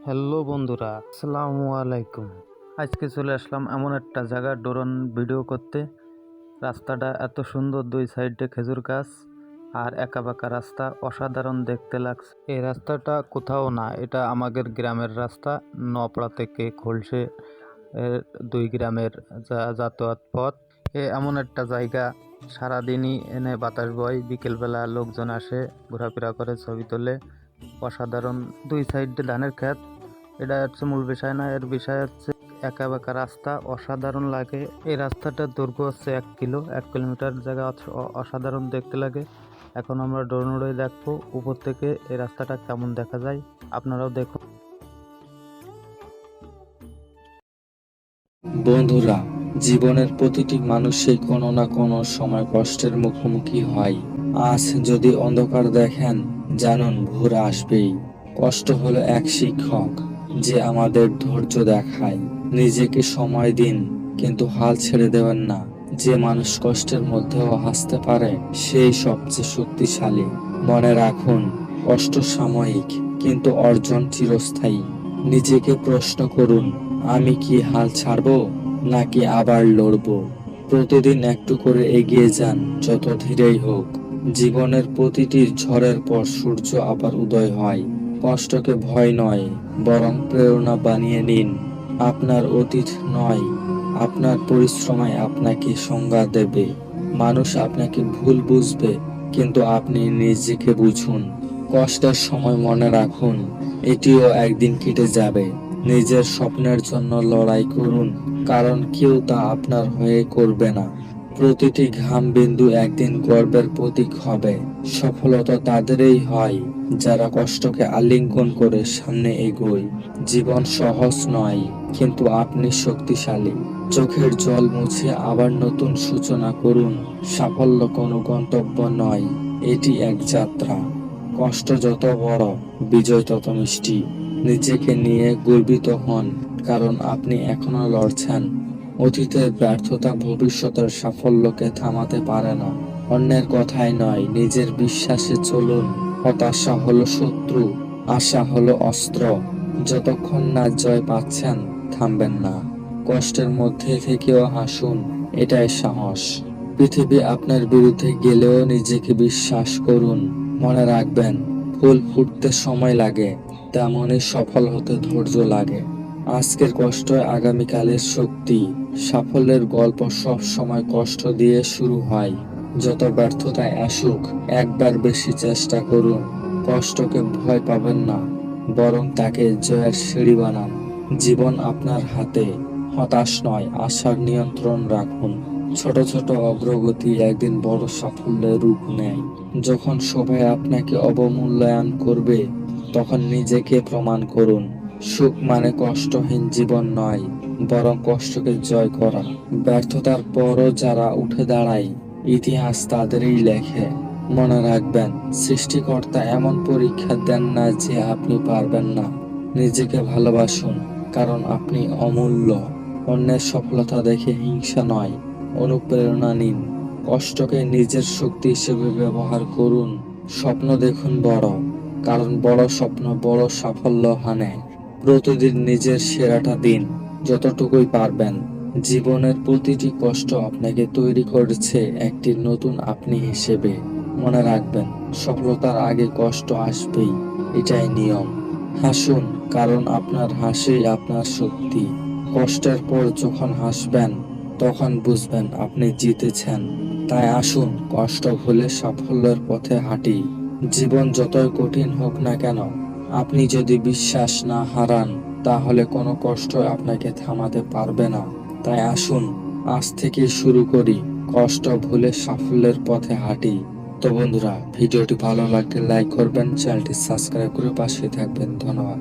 Hello বন্ধুরা, আসসালামু আলাইকুম। আজকে চলে আসলাম এমন একটা জায়গা ড্রোন ভিডিও করতে। রাস্তাটা এত সুন্দর, দুই সাইডে খেজুর গাছ আর একা বাঁকা রাস্তা, অসাধারণ দেখতে লাগছে। এই রাস্তাটা কোথাও না, এটা আমাদের গ্রামের রাস্তা। নপড়া থেকে খোলসে দুই গ্রামের যাতায়াত পথ। এমন একটা জায়গা, সারাদিনই এনে বাতাস বয়, বিকেলবেলা লোকজন আসে, ঘোরাফেরা করে, ছবি তোলে। অসাধারণ, দুই সাইডে ধানের ক্ষেত। এটা হচ্ছে মূল বিষয় না, এর বিষয় হচ্ছে একা বাঁকা রাস্তা, অসাধারণ লাগে। এই রাস্তাটার দৈর্ঘ্য হচ্ছে 1 কিলোমিটার জায়গা, অসাধারণ দেখতে লাগে। এখন আমরা ড্রোন উড়ে দেখবো উপর থেকে এই রাস্তাটা কেমন দেখা যায়, আপনারাও দেখুন। বন্ধুরা, জীবনের প্রতিটি মানুষই কোনো না কোনো সময় কষ্টের মুখোমুখি হয়। আজ যদি অন্ধকার দেখেন, জানুন ভোর আসবেই। কষ্ট হলো এক শিক্ষক, যে আমাদের ধৈর্য দেখায়। নিজেকে সময় দিন, কিন্তু হাল ছেড়ে দেবেন না। যে মানুষ কষ্টের মধ্যেও হাসতে পারে, সেই সবচেয়ে শক্তিশালী। মনে রাখুন, কষ্ট সাময়িক, কিন্তু অর্জন চিরস্থায়ী। নিজেকে প্রশ্ন করুন, আমি কি হাল ছাড়বো নাকি আবার লড়বো? প্রতিদিন একটু করে এগিয়ে যান, যত ধীরেই হোক। জীবনের প্রতিটি ঝড়ের পর সূর্য আবার উদয় হয়। কষ্টকে ভয় নয়, বরং প্রেরণা বানিয়ে নিন। আপনার অতীত নয়, আপনার পরিশ্রমই আপনাকে সংজ্ঞা দেবে। মানুষ আপনাকে ভুল বুঝবে, কিন্তু আপনি নিজেকে বুঝুন। কষ্টের সময় মনে রাখুন, এটিও একদিন কেটে যাবে। নিজের স্বপ্নের জন্য লড়াই করুন, কারণ কেউ তা আপনার হয়ে করবে না। প্রতিটি ঘাম বিন্দু একদিন গর্বের প্রতীক হবে। সফলতা তাদেরই হয়, যারা কষ্টকে আলিঙ্গন করে সামনে এগোয়। জীবন সহজ নয়, কিন্তু আপনি শক্তিশালী। চোখের জল মুছে আবার নতুন সূচনা করুন। সাফল্য কোনো গন্তব্য নয়, এটি এক যাত্রা। কষ্ট যত বড়, বিজয় তত মিষ্টি। নিজেকে নিয়ে গর্বিত হন, কারণ আপনি এখনো লড়ছেন। অতীতের ব্যর্থতা ভবিষ্যতের সাফল্যকে থামাতে পারে না। অন্যের কথাই নয়, নিজের বিশ্বাসে চলুন। হতাশা হলো শত্রু, আশা হলো অস্ত্র। যতক্ষণ না জয় পাচ্ছেন, থামবেন না। কষ্টের মধ্যে থেকেও হাসুন, এটাই সাহস। পৃথিবী আপনার বিরুদ্ধে গেলেও নিজেকে বিশ্বাস করুন। মনে রাখবেন, ফুল ফুটতে সময় লাগে, তেমনই সফল হতে ধৈর্য লাগে। আজকের কষ্ট আগামীকালের শক্তি। সাফল্যের গল্প সব সময় কষ্ট দিয়ে শুরু হয়। যত ব্যর্থতায় আসুক, একবার বেশি চেষ্টা করুন। কষ্টকে ভয় পাবেন না, বরং তাকে জয়ের সিঁড়ি বানান। জীবন আপনার হাতে, হতাশ নয়, আশার নিয়ন্ত্রণ রাখুন। ছোট ছোট অগ্রগতি একদিন বড় সাফল্যের রূপ নেয়। যখন সবাই আপনাকে অবমূল্যায়ন করবে, তখন নিজেকে প্রমাণ করুন। সুখ মানে কষ্টহীন জীবন নয়, বরং কষ্টকে জয় করা। ব্যর্থতার পরও যারা উঠে দাঁড়ায়, ইতিহাস তাদেরই লেখে। মনে রাখবেন, সৃষ্টিকর্তা এমন পরীক্ষা দেন না যে আপনি পারবেন না। নিজেকে ভালোবাসুন, কারণ আপনি অমূল্য। অন্যের সফলতা দেখে হিংসা নয়, অনুপ্রেরণা নিন। কষ্টকে নিজের শক্তি হিসেবে ব্যবহার করুন। স্বপ্ন দেখুন বড়, কারণ বড় স্বপ্ন বড় সাফল্য আনে। প্রতিদিন নিজের সেরাটা দিন, যতটুকুই পারবেন। জীবনের প্রতিটি কষ্ট আপনাকে তৈরি করেছে একটি নতুন আপনি হিসেবে। মনে রাখবেন, সফলতার আগে কষ্ট আসবেই, এটাই নিয়ম। হাসুন, কারণ আপনার হাসি আপনার শক্তি। কষ্টের পর যখন হাসবেন, তখন বুঝবেন আপনি জিতেছেন। তাই আসুন, কষ্ট ভুলে সাফল্যের পথে হাঁটি। জীবন যতই কঠিন হোক না কেন, আপনি যদি বিশ্বাস না হারান, তাহলে কোনো কষ্ট আপনাকে থামাতে পারবে না। তাই আসুন, আজ থেকে শুরু করি, কষ্ট ভুলে সাফল্যের পথে হাঁটি। তো বন্ধুরা, ভিডিওটি ভালো লাগলে লাইক করবেন, চ্যানেলটি সাবস্ক্রাইব করে পাশে থাকবেন। ধন্যবাদ।